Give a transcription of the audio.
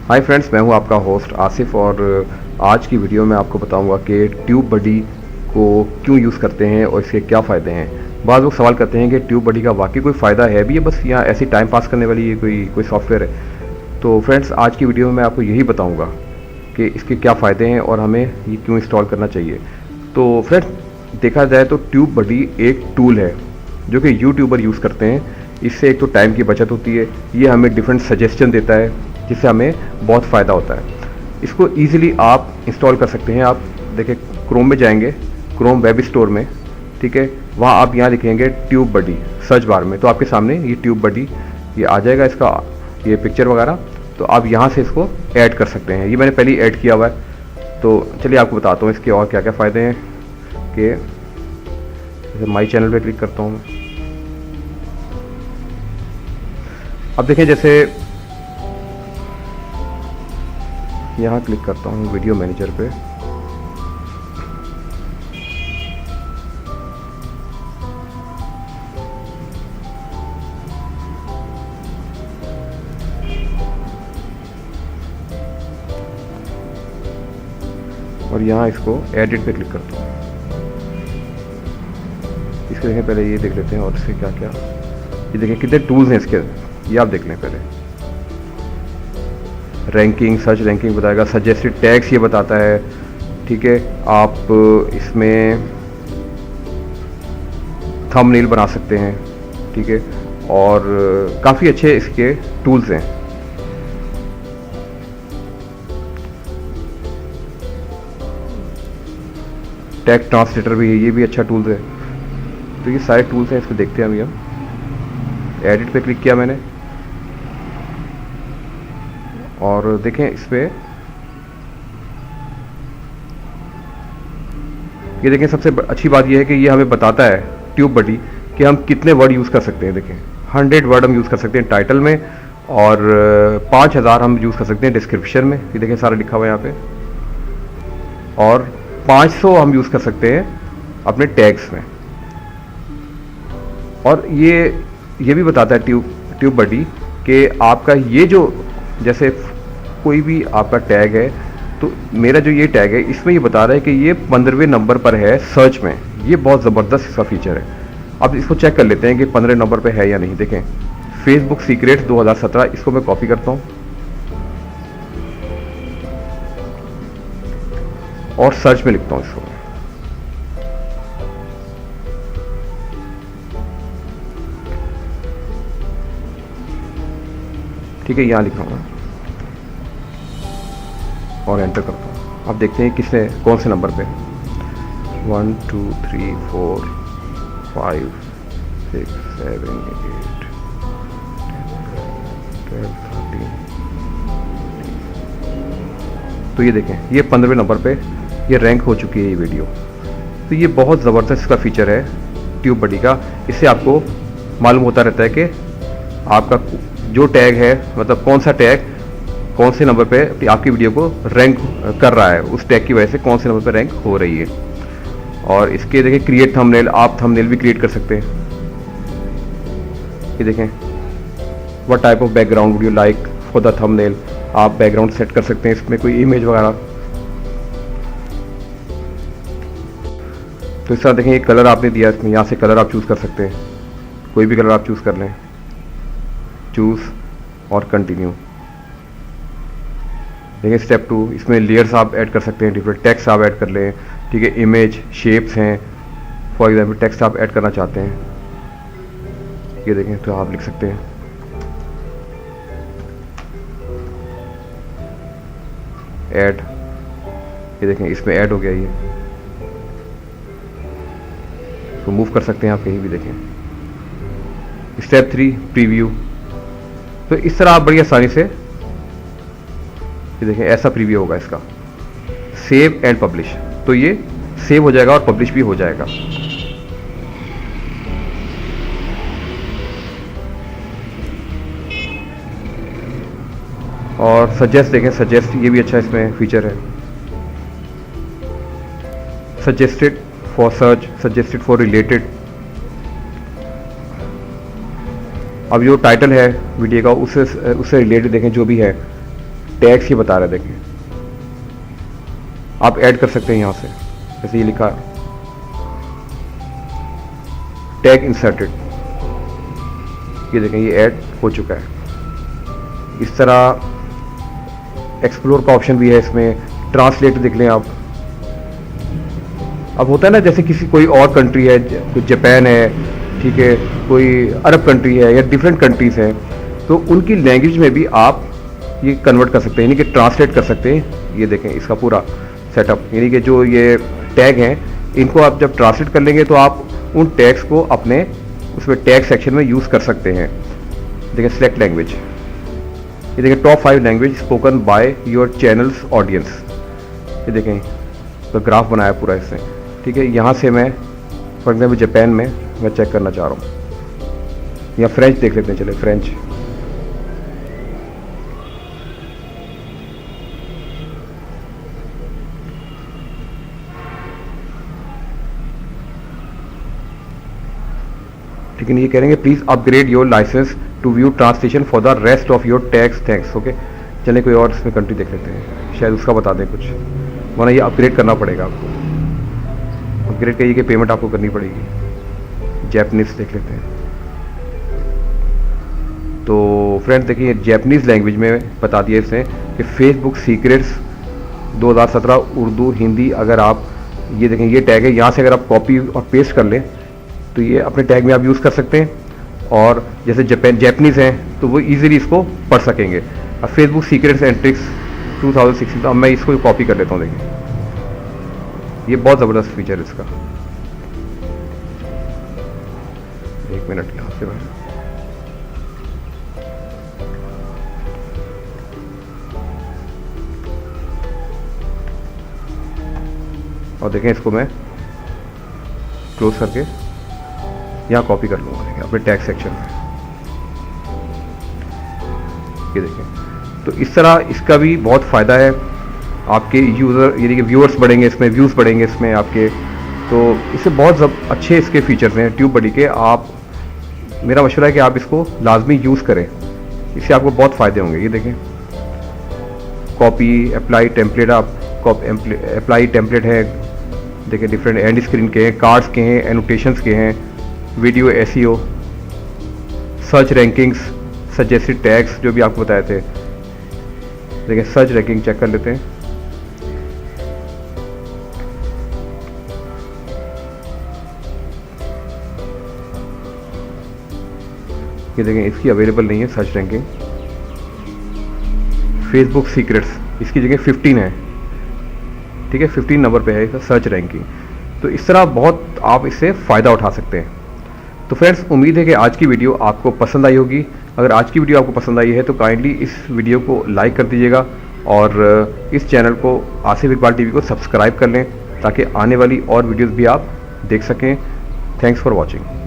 Hi friends, मैं हूं आपका होस्ट आसिफ और आज की वीडियो में आपको बताऊंगा कि ट्यूब बडी को क्यों यूज़ करते हैं और इसके क्या फ़ायदे हैं। बाद लोग सवाल करते हैं कि ट्यूब बडी का वाकई कोई फ़ायदा है भी, ये बस यहाँ ऐसी टाइम पास करने वाली ये कोई सॉफ्टवेयर है। तो फ्रेंड्स, आज की वीडियो में मैं आपको यही बताऊँगा कि इसके क्या फ़ायदे हैं और हमें ये क्यों इंस्टॉल करना चाहिए। तो फ्रेंड्स, देखा जाए तो ट्यूब बडी एक टूल है जो कि यूट्यूबर यूज़ करते हैं। इससे एक तो टाइम की बचत होती है, ये हमें डिफरेंट सजेशन देता है जिससे हमें बहुत फ़ायदा होता है। इसको ईजिली आप इंस्टॉल कर सकते हैं। आप देखिए, क्रोम में जाएंगे, क्रोम वेब स्टोर में, ठीक है, वहाँ आप यहाँ लिखेंगे ट्यूब बडी सर्च बार में, तो आपके सामने ये ट्यूब बडी ये आ जाएगा, इसका ये पिक्चर वगैरह। तो आप यहाँ से इसको ऐड कर सकते हैं। ये मैंने पहले ही ऐड किया हुआ है। तो चलिए आपको बताता हूँ इसके और क्या क्या फ़ायदे हैं। कि जैसे माई चैनल पे क्लिक करता हूँ। अब देखें, जैसे यहाँ क्लिक करता हूँ वीडियो मैनेजर पे, और यहाँ इसको एडिट पे क्लिक करता हूँ। इसके देखें, पहले ये देख लेते हैं और इसके क्या क्या, ये देखें कितने टूल्स हैं इसके, ये आप देख लें पहले। रैंकिंग, सर्च रैंकिंग बताएगा, सजेस्टेड टैग्स ये बताता है, ठीक है। आप इसमें थंबनेल बना सकते हैं, ठीक है, और काफ़ी अच्छे इसके टूल्स हैं। टैग ट्रांसलेटर भी है, ये भी अच्छा टूल्स है। तो ये सारे टूल्स हैं, इसको देखते हैं अभी हम। एडिट पे क्लिक किया मैंने और देखें इस पर, ये देखें, सबसे अच्छी बात यह है कि ये हमें बताता है ट्यूब बडी कि हम कितने वर्ड यूज़ कर सकते हैं। देखें, 100 वर्ड हम यूज़ कर सकते हैं टाइटल में, और 5000 हम यूज़ कर सकते हैं डिस्क्रिप्शन में। ये देखें, सारा लिखा हुआ है यहाँ पे। और 500 हम यूज़ कर सकते हैं अपने टैग्स में। और ये भी बताता है ट्यूब बडी कि आपका ये जो, जैसे कोई भी आपका टैग है, तो मेरा जो ये टैग है इसमें ये बता रहा है कि ये 15वें नंबर पर है सर्च में। ये बहुत ज़बरदस्त इसका फीचर है। अब इसको चेक कर लेते हैं कि 15 नंबर पे है या नहीं। देखें, फेसबुक सीक्रेट 2017, इसको मैं कॉपी करता हूँ और सर्च में लिखता हूँ इसको। ठीक है, यहाँ लिखा हूँ और एंटर करता हूँ। अब देखते हैं किसने कौन से नंबर पे। 1 2 3 4 5 6 7 8 12 13। तो ये देखें, ये 15वें नंबर पे ये रैंक हो चुकी है ये वीडियो। तो ये बहुत ज़बरदस्त इसका फीचर है ट्यूब बडी का। इससे आपको मालूम होता रहता है कि आपका जो टैग है, मतलब कौन सा टैग कौन से नंबर पे आपकी वीडियो को रैंक कर रहा है, उस टैग की वजह से कौन से नंबर पे रैंक हो रही है। और इसके देखिए, क्रिएट थंबनेल, आप थंबनेल भी क्रिएट कर सकते हैं। ये देखें, what type of background would you like for the thumbnail, आप बैकग्राउंड सेट कर सकते हैं इसमें, कोई इमेज वगैरह। तो इस तरह देखें, ये कलर आपने दिया इसमें, यहाँ से कलर आप चूज़ कर सकते हैं, कोई भी कलर आप चूज़ कर लें। चूज़ और कंटिन्यू। देखिए, स्टेप 2, इसमें लेयर्स आप ऐड कर सकते हैं, डिफरेंट टेक्स्ट आप ऐड कर लें, ठीक है। इमेज, शेप्स हैं, फॉर एग्जांपल टेक्स्ट आप ऐड करना चाहते हैं, ये देखें, तो आप लिख सकते हैं। ऐड, ये देखें, इसमें ऐड हो गया ये। तो मूव कर सकते हैं आप कहीं भी। देखें, स्टेप 3, प्रीव्यू। तो इस तरह आप बड़ी आसानी से, ये देखें, ऐसा प्रीव्यू होगा इसका। सेव एंड पब्लिश, तो ये सेव हो जाएगा और पब्लिश भी हो जाएगा। और सजेस्ट देखें, सजेस्ट, ये भी अच्छा इसमें फीचर है। Suggested for search, suggested for related. अब जो टाइटल है वीडियो का उससे रिलेटेड देखें जो भी है, टैग्स ये बता रहे हैं, देखिए आप ऐड कर सकते हैं यहाँ से, जैसे ये लिखा टैग इंसर्टेड, ये देखें ये ऐड हो चुका है। इस तरह एक्सप्लोर का ऑप्शन भी है इसमें, ट्रांसलेट देख लें आप। अब होता है ना, जैसे किसी कोई और कंट्री है, कोई जापान है, ठीक है, कोई अरब कंट्री है या डिफरेंट कंट्रीज हैं, तो उनकी लैंग्वेज में भी आप ये कन्वर्ट कर सकते हैं, यानी कि ट्रांसलेट कर सकते हैं। ये देखें इसका पूरा सेटअप, यानी कि जो ये टैग हैं इनको आप जब ट्रांसलेट कर लेंगे तो आप उन टैग्स को अपने उसमें टैग सेक्शन में यूज़ कर सकते हैं। देखें सिलेक्ट लैंग्वेज, ये देखें top 5 language spoken by your channels audience, ये देखें तो ग्राफ बनाया पूरा इससे, ठीक है। यहाँ से मैं फॉर एग्जाम्पल जापान में मैं चेक करना चाह रहा हूँ, या फ्रेंच देख लेते हैं, चले फ्रेंच, ठीक है। ये करेंगे please upgrade your licence to view translation for the rest of your text, thanks, okay. चले कोई और इसमें कंट्री देख लेते हैं, शायद उसका बता दें कुछ, वरना ये अपग्रेड करना पड़ेगा आपको। अपग्रेड करिए कि पेमेंट आपको करनी पड़ेगी। जैपनीज देख लेते हैं, तो फ्रेंड्स देखिए जैपनीज लैंग्वेज में बता दिया इसने कि फेसबुक सीक्रेट्स 2017 उर्दू हिंदी। अगर आप ये देखें ये टैग है, यहाँ से अगर आप कॉपी और पेस्ट कर लें तो ये अपने टैग में आप यूज़ कर सकते हैं, और जैसे जैपनीज़ हैं तो वो इजीली इसको पढ़ सकेंगे। अब फेसबुक सीक्रेट्स एंड ट्रिक्स 2016, तो अब मैं इसको कॉपी कर लेता हूँ। देखिए ये बहुत ज़बरदस्त फीचर है इसका। एक मिनट यहाँ से मैं, और देखें इसको मैं क्लोज करके यहाँ कॉपी कर लूँगा, देखिए अपने टैग सेक्शन में, ये देखें। तो इस तरह इसका भी बहुत फ़ायदा है, आपके यूज़र यानी कि व्यूअर्स बढ़ेंगे इसमें, व्यूज़ बढ़ेंगे इसमें आपके, तो इससे बहुत अच्छे इसके फीचर्स हैं ट्यूब बडी के। आप, मेरा मशवरा है कि आप इसको लाजमी यूज़ करें, इससे आपको बहुत फ़ायदे होंगे। ये देखें कॉपी अप्लाई टेम्पलेट, आप अप्लाई टेम्पलेट है, देखिए डिफरेंट एंड स्क्रीन के हैं, कार्ड्स के हैं, एनोटेशंस के हैं, video SEO, search rankings, suggested tags जो भी आपको बताए थे। देखिए सर्च रैंकिंग चेक कर लेते हैं, ये देखें इसकी अवेलेबल नहीं है सर्च रैंकिंग। फेसबुक सीक्रेट्स इसकी जगह 15 है, ठीक है, 15 नंबर पे है इसका सर्च रैंकिंग। तो इस तरह बहुत आप इससे फ़ायदा उठा सकते हैं। तो फ्रेंड्स उम्मीद है कि आज की वीडियो आपको पसंद आई होगी। अगर आज की वीडियो आपको पसंद आई है तो काइंडली इस वीडियो को लाइक कर दीजिएगा, और इस चैनल को आसिफ इकबाल टीवी को सब्सक्राइब कर लें ताकि आने वाली और वीडियोज़ भी आप देख सकें। Thanks for watching.